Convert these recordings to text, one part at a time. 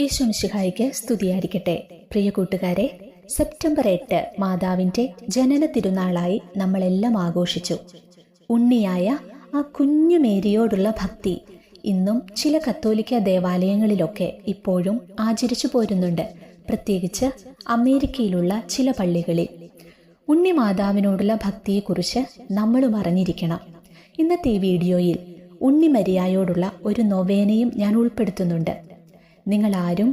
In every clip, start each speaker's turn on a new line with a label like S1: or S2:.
S1: ഈശോ മിശിഹായിക്ക് സ്തുതിയായിരിക്കട്ടെ. പ്രിയ കൂട്ടുകാരെ, സെപ്റ്റംബർ 8 മാതാവിന്റെ ജനന തിരുനാളായി നമ്മളെല്ലാം ആഘോഷിച്ചു. ഉണ്ണിയായ ആ കുഞ്ഞു മേരിയോടുള്ള ഭക്തി ഇന്നും ചില കത്തോലിക്ക ദേവാലയങ്ങളിലൊക്കെ ഇപ്പോഴും ആചരിച്ചു പോരുന്നുണ്ട്, പ്രത്യേകിച്ച് അമേരിക്കയിലുള്ള ചില പള്ളികളിൽ. ഉണ്ണി മാതാവിനോടുള്ള ഭക്തിയെക്കുറിച്ച് നമ്മളും അറിഞ്ഞിരിക്കണം. ഇന്നത്തെ ഈ വീഡിയോയിൽ ഉണ്ണി മരിയായോടുള്ള ഒരു നൊവേനയും ഞാൻ ഉൾപ്പെടുത്തുന്നുണ്ട്. നിങ്ങളാരും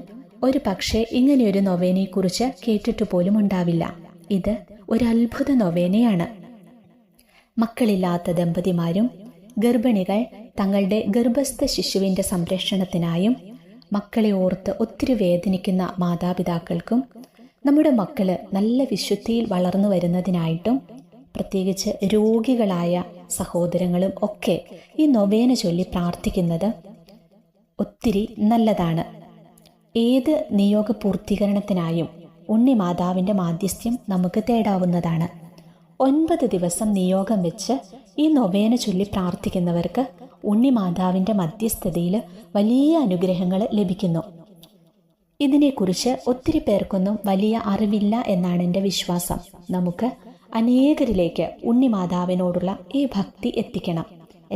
S1: ഒരു പക്ഷേ ഇങ്ങനെയൊരു നൊവേനയെക്കുറിച്ച് കേട്ടിട്ട് പോലും ഉണ്ടാവില്ല. ഇത് ഒരു അത്ഭുത നൊവേനയാണ്. മക്കളില്ലാത്ത ദമ്പതിമാരും ഗർഭിണികൾ തങ്ങളുടെ ഗർഭസ്ഥ ശിശുവിൻ്റെ സംരക്ഷണത്തിനായും മക്കളെ ഓർത്ത് ഒത്തിരി വേദനിക്കുന്ന മാതാപിതാക്കൾക്കും നമ്മുടെ മക്കള് നല്ല വിശുദ്ധിയിൽ വളർന്നു വരുന്നതിനായിട്ടും പ്രത്യേകിച്ച് രോഗികളായ സഹോദരങ്ങളും ഒക്കെ ഈ നൊവേന ചൊല്ലി പ്രാർത്ഥിക്കുന്നത് ഒത്തിരി നല്ലതാണ്. ഏത് നിയോഗ പൂർത്തീകരണത്തിനായും ഉണ്ണി മാതാവിൻ്റെ മാധ്യസ്ഥ്യം നമുക്ക് തേടാവുന്നതാണ്. 9 ദിവസം നിയോഗം വെച്ച് ഈ നൊവേന ചൊല്ലി പ്രാർത്ഥിക്കുന്നവർക്ക് ഉണ്ണി മാതാവിൻ്റെ മധ്യസ്ഥതയിൽ വലിയ അനുഗ്രഹങ്ങൾ ലഭിക്കുന്നു. ഇതിനെക്കുറിച്ച് ഒത്തിരി പേർക്കൊന്നും വലിയ അറിവില്ല എന്നാണ് എൻ്റെ വിശ്വാസം. നമുക്ക് അനേകരിലേക്ക് ഉണ്ണി മാതാവിനോടുള്ള ഈ ഭക്തി എത്തിക്കണം.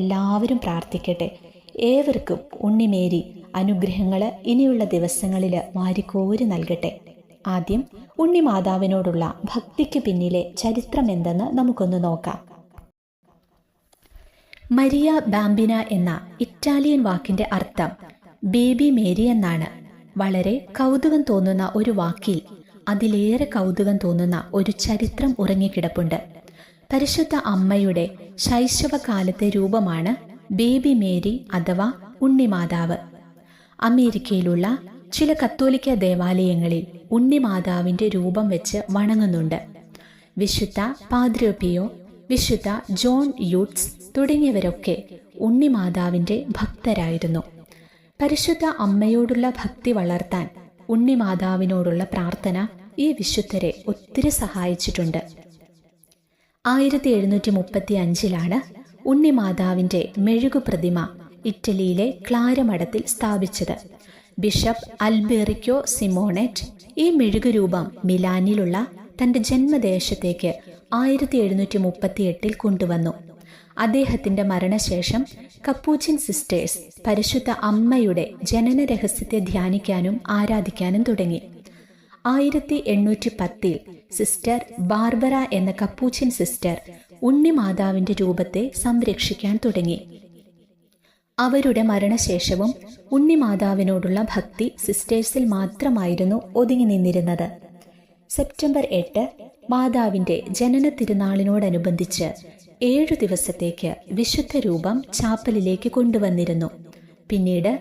S1: എല്ലാവരും പ്രാർത്ഥിക്കട്ടെ. ഏവർക്കും ഉണ്ണിമേരി അനുഗ്രഹങ്ങൾ ഇനിയുള്ള ദിവസങ്ങളിൽ വാരിക്കോരി നൽകട്ടെ. ആദ്യം ഉണ്ണി മാതാവിനോടുള്ള ഭക്തിക്ക് പിന്നിലെ ചരിത്രം എന്തെന്ന് നമുക്കൊന്ന് നോക്കാം. മരിയ ബാംബിന എന്ന ഇറ്റാലിയൻ വാക്കിന്റെ അർത്ഥം ബേബി മേരി എന്നാണ്. വളരെ കൗതുകം തോന്നുന്ന ഒരു വാക്കിൽ അതിലേറെ കൗതുകം തോന്നുന്ന ഒരു ചരിത്രം ഉറങ്ങിക്കിടപ്പുണ്ട്. പരിശുദ്ധ അമ്മയുടെ ശൈശവകാലത്തെ രൂപമാണ് ബേബി മേരി അഥവാ ഉണ്ണിമാതാവ്. അമേരിക്കയിലുള്ള ചില കത്തോലിക്ക ദേവാലയങ്ങളിൽ ഉണ്ണിമാതാവിന്റെ രൂപം വെച്ച് വണങ്ങുന്നുണ്ട്. വിശുദ്ധ പാദ്രി പിയോ, വിശുദ്ധ ജോൺ യൂട്സ് തുടങ്ങിയവരൊക്കെ ഉണ്ണിമാതാവിന്റെ ഭക്തരായിരുന്നു. പരിശുദ്ധ അമ്മയോടുള്ള ഭക്തി വളർത്താൻ ഉണ്ണിമാതാവിനോടുള്ള പ്രാർത്ഥന ഈ വിശുദ്ധരെ ഒത്തിരി സഹായിച്ചിട്ടുണ്ട്. 1735 ഉണ്ണിമാതാവിന്റെ മെഴുകു പ്രതിമ ഇറ്റലിയിലെ ക്ലാരമഠത്തിൽ സ്ഥാപിച്ചത്. ബിഷപ്പ് അൽബെറിക്കോ സിമോണെറ്റ് ഈ മെഴുകുരൂപം മിലാനിലുള്ള തന്റെ ജന്മദേശത്തേക്ക് 1738 കൊണ്ടുവന്നു. അദ്ദേഹത്തിന്റെ മരണശേഷം കപ്പൂച്ചിൻ സിസ്റ്റേഴ്സ് പരിശുദ്ധ അമ്മയുടെ ജനന രഹസ്യത്തെ ധ്യാനിക്കാനും ആരാധിക്കാനും തുടങ്ങി. 1810 സിസ്റ്റർ ബാർബറ എന്ന കപ്പൂച്ചിൻ സിസ്റ്റർ ഉണ്ണിമാതാവിന്റെ രൂപത്തെ സംരക്ഷിക്കാൻ തുടങ്ങി. അവരുടെ മരണശേഷവും ഉണ്ണിമാതാവിനോടുള്ള ഭക്തി സിസ്റ്റേഴ്സിൽ മാത്രമായിരുന്നു ഒതുങ്ങി നിന്നിരുന്നത്. സെപ്റ്റംബർ 8 മാതാവിന്റെ ജനന തിരുനാളിനോടനുബന്ധിച്ച് 7 ദിവസത്തേക്ക് വിശുദ്ധ രൂപം ചാപ്പലിലേക്ക് കൊണ്ടുവന്നിരുന്നു. പിന്നീട്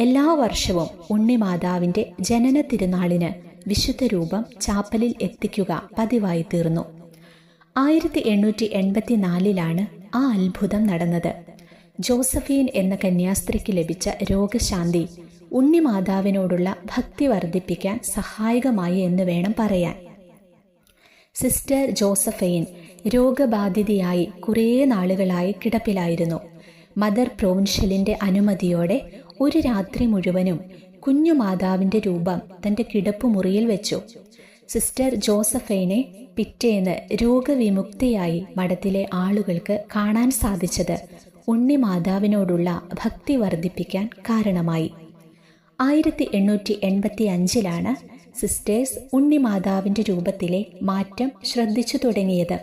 S1: എല്ലാ വർഷവും ഉണ്ണിമാതാവിന്റെ ജനന തിരുനാളിന് വിശുദ്ധ രൂപം ചാപ്പലിൽ എത്തിക്കുക പതിവായി തീർന്നു. 1884 ആ അത്ഭുതം നടന്നത്. ജോസഫീൻ എന്ന കന്യാസ്ത്രീക്ക് ലഭിച്ച രോഗശാന്തി ഉണ്ണിമാതാവിനോടുള്ള ഭക്തി വർദ്ധിപ്പിക്കാൻ സഹായകമായി എന്ന് വേണം പറയാൻ. സിസ്റ്റർ ജോസഫൈൻ രോഗബാധിതയായി കുറേ നാളുകളായി കിടപ്പിലായിരുന്നു. മദർ പ്രൊവിൻഷ്യലിന്റെ അനുമതിയോടെ ഒരു രാത്രി മുഴുവനും കുഞ്ഞു മാതാവിന്റെ രൂപം തന്റെ കിടപ്പുമുറിയിൽ വെച്ചു. സിസ്റ്റർ ജോസഫൈനെ പിറ്റേന്ന് രോഗവിമുക്തയായി മഠത്തിലെ ആളുകൾക്ക് കാണാൻ സാധിച്ചത് ഉണ്ണിമാതാവിനോടുള്ള ഭക്തി വർദ്ധിപ്പിക്കാൻ കാരണമായി. 1885 സിസ്റ്റേഴ്സ് ഉണ്ണിമാതാവിന്റെ രൂപത്തിലെ മാറ്റം ശ്രദ്ധിച്ചു തുടങ്ങിയത്.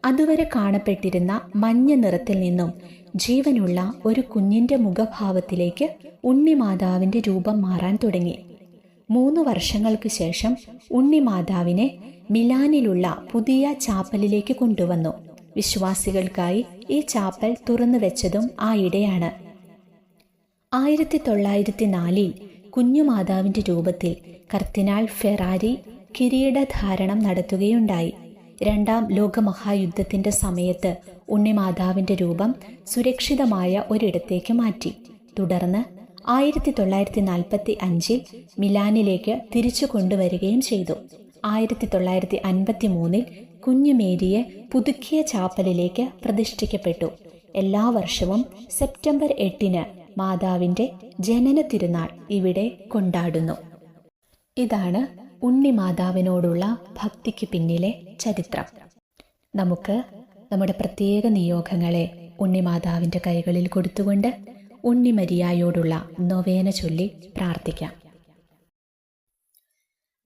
S1: അതുവരെ കാണപ്പെട്ടിരുന്ന മഞ്ഞ നിറത്തിൽ നിന്നും ജീവനുള്ള ഒരു കുഞ്ഞിന്റെ മുഖഭാവത്തിലേക്ക് ഉണ്ണിമാതാവിന്റെ രൂപം മാറാൻ തുടങ്ങി. 3 വർഷങ്ങൾക്ക് ശേഷം ഉണ്ണിമാതാവിനെ മിലാനിലുള്ള പുതിയ ചാപ്പലിലേക്ക് കൊണ്ടുവന്നു. വിശ്വാസികൾക്കായി ഈ ചാപ്പൽ തുറന്നു വെച്ചതും ആയിടെയാണ്. 1904 കുഞ്ഞുമാതാവിന്റെ രൂപത്തിൽ കർദിനാൾ ഫെറാരി കിരീടധാരണം നടത്തുകയുണ്ടായി. 2ാം ലോകമഹായുദ്ധത്തിന്റെ സമയത്ത് ഉണ്ണിമാതാവിന്റെ രൂപം സുരക്ഷിതമായ ഒരിടത്തേക്ക് മാറ്റി. തുടർന്ന് 1945 മിലാനിലേക്ക് തിരിച്ചു കൊണ്ടുവരികയും ചെയ്തു. 1953 കുഞ്ഞുമേരിയെ പുതുക്കിയ ചാപ്പലിലേക്ക് പ്രതിഷ്ഠിക്കപ്പെട്ടു. എല്ലാ വർഷവും സെപ്റ്റംബർ 8 മാതാവിന്റെ ജനന തിരുനാൾ ഇവിടെ കൊണ്ടാടുന്നു. ഇതാണ് ഉണ്ണിമാതാവിനോടുള്ള ഭക്തിക്ക് പിന്നിലെ ചരിത്രം. നമുക്ക് നമ്മുടെ പ്രത്യേക നിയോഗങ്ങളെ ഉണ്ണിമാതാവിൻ്റെ കൈകളിൽ കൊടുത്തുകൊണ്ട് ഉണ്ണിമരിയായോടുള്ള നൊവേന ചൊല്ലി പ്രാർത്ഥിക്കാം.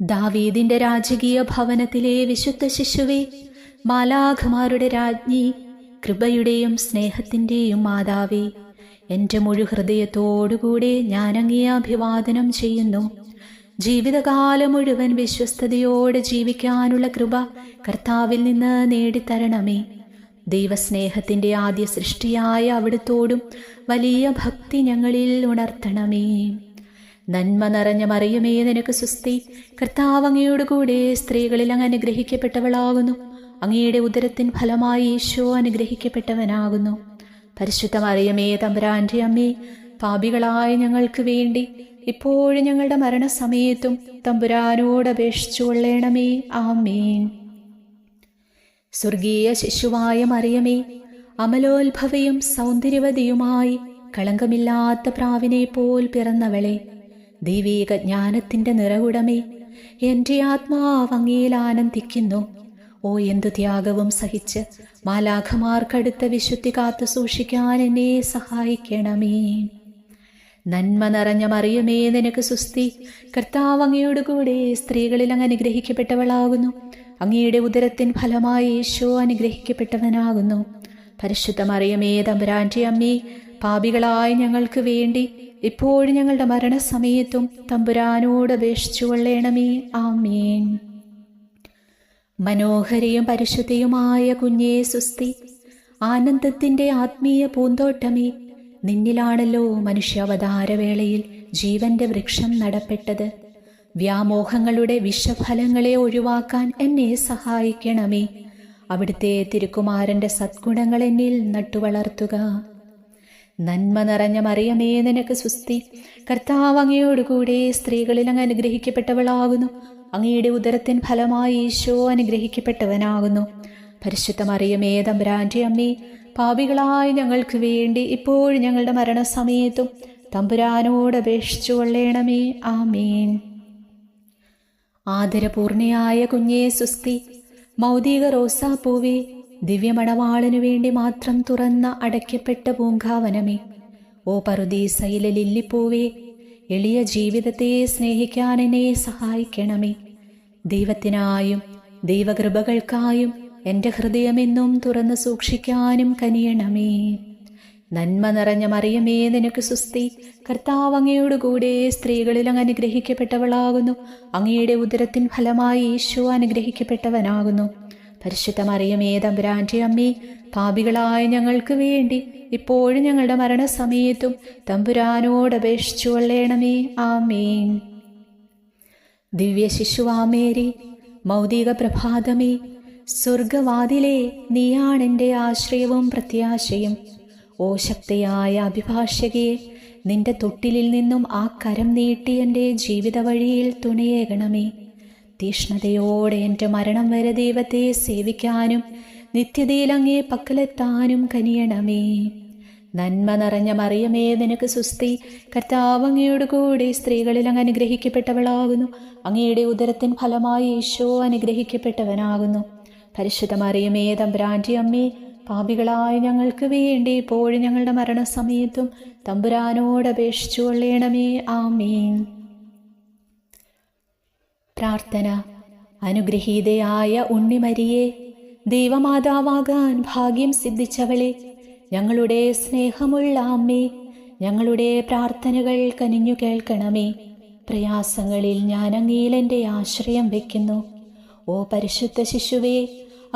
S1: ദാവീദിന്റെ രാജകീയ ഭവനത്തിലെ വിശുദ്ധ ശിശുവേ, മാലാഖമാരുടെ രാജ്ഞി, കൃപയുടെയും സ്നേഹത്തിൻ്റെയും മാതാവേ, എൻ്റെ മുഴുഹൃദയത്തോടുകൂടെ ഞാൻ അങ്ങയെ അഭിവാദനം ചെയ്യുന്നു. ജീവിതകാലം മുഴുവൻ വിശ്വസ്തയോടെ ജീവിക്കാനുള്ള കൃപ കർത്താവിൽ നിന്ന് നേടിത്തരണമേ. ദൈവസ്നേഹത്തിൻ്റെ ആദ്യ സൃഷ്ടിയായ അവിടുത്തോടും വലിയ ഭക്തി ഞങ്ങളിൽ ഉണർത്തണമേ. നന്മ നിറഞ്ഞ മറിയമേ, നിനക്ക് സുസ്തി. കർത്താവ് അങ്ങയോട് കൂടെ സ്ത്രീകളിൽ അങ്ങ് അനുഗ്രഹിക്കപ്പെട്ടവളാകുന്നു. അങ്ങയുടെ ഉദരത്തിൻ ഫലമായി ഈശോ അനുഗ്രഹിക്കപ്പെട്ടവനാകുന്നു. പരിശുദ്ധ മറിയമേ, തമ്പുരാന്റെ അമ്മേ, പാപികളായ ഞങ്ങൾക്ക് വേണ്ടി ഇപ്പോഴും ഞങ്ങളുടെ മരണസമയത്തും തമ്പുരാനോട് അപേക്ഷിച്ചു കൊള്ളണമേ. ആമേൻ. സ്വർഗീയ ശിശുവായ മറിയമേ, അമലോത്ഭവയും സൗന്ദര്യവതിയുമായി കളങ്കമില്ലാത്ത പ്രാവിനെ പോൽ പിറന്നവളെ, ദൈവീക ജ്ഞാനത്തിൻ്റെ നിറകുടമേ, എൻ്റെ ആത്മാവ് അങ്ങയിൽ ആനന്ദിക്കുന്നു. ഓ, എന്തു ത്യാഗവും സഹിച്ച് മാലാഖമാർക്കടുത്ത വിശുദ്ധി കാത്തു സൂക്ഷിക്കാൻ എന്നെ സഹായിക്കണമേ. നന്മ നിറഞ്ഞ മറിയമേ, നിനക്ക് സുസ്തി. കർത്താവ് അങ്ങയോട് കൂടെ സ്ത്രീകളിൽ അങ്ങ് അനുഗ്രഹിക്കപ്പെട്ടവളാകുന്നു. അങ്ങയുടെ ഉദരത്തിൻ ഫലമായി ഈശോ അനുഗ്രഹിക്കപ്പെട്ടവനാകുന്നു. പരിശുദ്ധ മറിയമേ, തമ്പുരാന്റെ അമ്മേ, പാപികളായ ഞങ്ങൾക്ക് വേണ്ടി ഇപ്പോഴും ഞങ്ങളുടെ മരണസമയത്തും തമ്പുരാനോട് അപേക്ഷിച്ചു കൊള്ളണമേ. ആമേൻ. മനോഹരിയും പരിശുദ്ധിയുമായ കുഞ്ഞേ സുസ്തി. ആനന്ദത്തിൻ്റെ ആത്മീയ പൂന്തോട്ടമേ, നിന്നിലാണല്ലോ മനുഷ്യാവതാരവേളയിൽ ജീവന്റെ വൃക്ഷം നടപ്പെട്ടത്. വ്യാമോഹങ്ങളുടെ വിഷഫലങ്ങളെ ഒഴിവാക്കാൻ എന്നെ സഹായിക്കണമേ. അവിടുത്തെ തിരുക്കുമാരൻ്റെ സദ്ഗുണങ്ങൾ എന്നിൽ നട്ടുവളർത്തുക. നന്മ നിറഞ്ഞ മറിയമേ, നിനക്ക് സുസ്തി. കർത്താവ് അങ്ങയോടുകൂടെ സ്ത്രീകളിൽ അങ്ങ് അനുഗ്രഹിക്കപ്പെട്ടവളാകുന്നു. അങ്ങയുടെ ഉദരത്തിൻ ഫലമായി ഈശോ അനുഗ്രഹിക്കപ്പെട്ടവനാകുന്നു. പരിശുദ്ധ മറിയമേ, തമ്പുരാന്റെ അമ്മേ, പാപികളായ ഞങ്ങൾക്ക് വേണ്ടി ഇപ്പോഴും ഞങ്ങളുടെ മരണസമയത്തും തമ്പുരാനോട് അപേക്ഷിച്ചു കൊള്ളണമേ. ആമേൻ. ആദരപൂർണയായ കുഞ്ഞേ സുസ്തി. മൗതിക റോസാപ്പൂവേ, ദിവ്യമണവാളനു വേണ്ടി മാത്രം തുറന്ന അടയ്ക്കപ്പെട്ട പൂങ്കാവനമേ, ഓ പറുദീസയിലെ ലില്ലിപ്പൂവേ, എളിയ ജീവിതത്തെ സ്നേഹിക്കാൻ എന്നെ സഹായിക്കണമേ. ദൈവത്തിനായും ദൈവകൃപകൾക്കായും എൻ്റെ ഹൃദയമെന്നും തുറന്ന് സൂക്ഷിക്കാനും കനിയണമേ. നന്മ നിറഞ്ഞ മറിയമേ, നിനക്ക് സുസ്തി. കർത്താവ് അങ്ങയോടുകൂടെ സ്ത്രീകളിൽ അങ്ങ് അനുഗ്രഹിക്കപ്പെട്ടവളാകുന്നു. അങ്ങയുടെ ഉദരത്തിൻ ഫലമായി ഈശോ അനുഗ്രഹിക്കപ്പെട്ടവനാകുന്നു. പരിശുദ്ധ മറിയമേ, തമ്പുരാന്റെ അമ്മേ, പാപികളായ ഞങ്ങൾക്ക് വേണ്ടി ഇപ്പോഴും ഞങ്ങളുടെ മരണസമയത്തും തമ്പുരാനോട് അപേക്ഷിച്ചു കൊള്ളണമേ. ആമേൻ. ദിവ്യ ശിശുവാമേരി, മൗതിക പ്രഭാതമേ, സ്വർഗവാതിലേ, നീയാണെൻ്റെ ആശ്രയവും പ്രത്യാശയും. ഓ ശക്തിയായ അഭിഭാഷകയെ, നിന്റെ തൊട്ടിലിൽ നിന്നും ആ കരം നീട്ടി എൻ്റെ ജീവിത വഴിയിൽ തുണയേകണമേ. തീഷ്ണതയോടെ എൻ്റെ മരണം വരെ ദൈവത്തെ സേവിക്കാനും നിത്യതയിൽ അങ്ങേ പക്കലെത്താനും കനിയണമേ. നന്മ നിറഞ്ഞ മറിയമേ, നിനക്ക് സുസ്തി. കർത്താവ് അങ്ങയോട് കൂടെ സ്ത്രീകളിൽ അങ്ങ് അനുഗ്രഹിക്കപ്പെട്ടവളാകുന്നു. അങ്ങയുടെ ഉദരത്തിൻ ഫലമായി ഈശോ അനുഗ്രഹിക്കപ്പെട്ടവനാകുന്നു. പരിശുദ്ധ മറിയമേ, തമ്പുരാന്റെ അമ്മേ, പാപികളായ ഞങ്ങൾക്ക് വേണ്ടി ഇപ്പോഴും ഞങ്ങളുടെ മരണസമയത്തും തമ്പുരാനോട് അപേക്ഷിച്ചു കൊള്ളണമേ. ആമേൻ. പ്രാർത്ഥന. അനുഗ്രഹീതയായ ഉണ്ണിമരിയെ, ദൈവമാതാവാകാൻ ഭാഗ്യം സിദ്ധിച്ചവളെ, ഞങ്ങളുടെ സ്നേഹമുള്ള അമ്മേ, ഞങ്ങളുടെ പ്രാർത്ഥനകൾ കനിഞ്ഞു കേൾക്കണമേ. പ്രയാസങ്ങളിൽ ഞാൻ അങ്ങയിൽ എൻ്റെ ആശ്രയം വയ്ക്കുന്നു. ഓ പരിശുദ്ധ ശിശുവേ,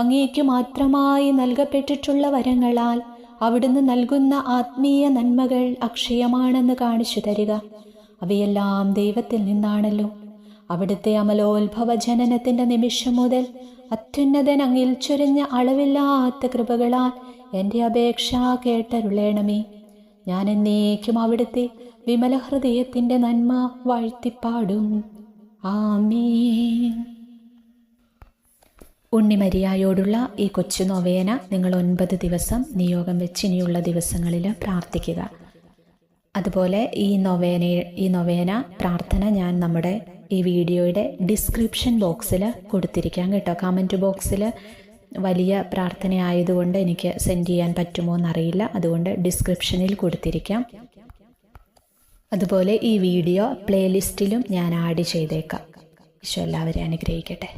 S1: അങ്ങേക്കു മാത്രമായി നൽകപ്പെട്ടിട്ടുള്ള വരങ്ങളാൽ അവിടുന്ന് നൽകുന്ന ആത്മീയ നന്മകൾ അക്ഷയമാണെന്ന് കാണിച്ചു തരിക. അവയെല്ലാം ദൈവത്തിൽ നിന്നാണല്ലോ. അവിടുത്തെ അമലോത്ഭവ ജനനത്തിൻ്റെ നിമിഷം മുതൽ അത്യുന്നതൻ അങ്ങിൽ ചൊരിഞ്ഞ അളവില്ലാത്ത കൃപകളാൽ എൻ്റെ അപേക്ഷ കേട്ടരുളേണമേ. ഞാൻ എന്നേക്കും അവിടുത്തെ വിമല ഹൃദയത്തിൻ്റെ നന്മ വാഴ്ത്തിപ്പാടും. ആമേൻ. ഉണ്ണിമരിയായോടുള്ള ഈ കൊച്ചു നൊവേന നിങ്ങൾ 9 ദിവസം നിയോഗം വെച്ച് ഇനിയുള്ള ദിവസങ്ങളിൽ പ്രാർത്ഥിക്കുക. അതുപോലെ ഈ നൊവേന പ്രാർത്ഥന ഞാൻ നമ്മുടെ ഈ വീഡിയോയുടെ ഡിസ്ക്രിപ്ഷൻ ബോക്സിൽ കൊടുത്തിരിക്കാം കേട്ടോ. കമൻറ്റ് ബോക്സിൽ വലിയ പ്രാർത്ഥന ആയതുകൊണ്ട് എനിക്ക് സെൻഡ് ചെയ്യാൻ പറ്റുമോ എന്നറിയില്ല, അതുകൊണ്ട് ഡിസ്ക്രിപ്ഷനിൽ കൊടുത്തിരിക്കാം. അതുപോലെ ഈ വീഡിയോ പ്ലേലിസ്റ്റിലും ഞാൻ ആഡ് ചെയ്തേക്കാം. ഈശോ എല്ലാവരെയും അനുഗ്രഹിക്കട്ടെ.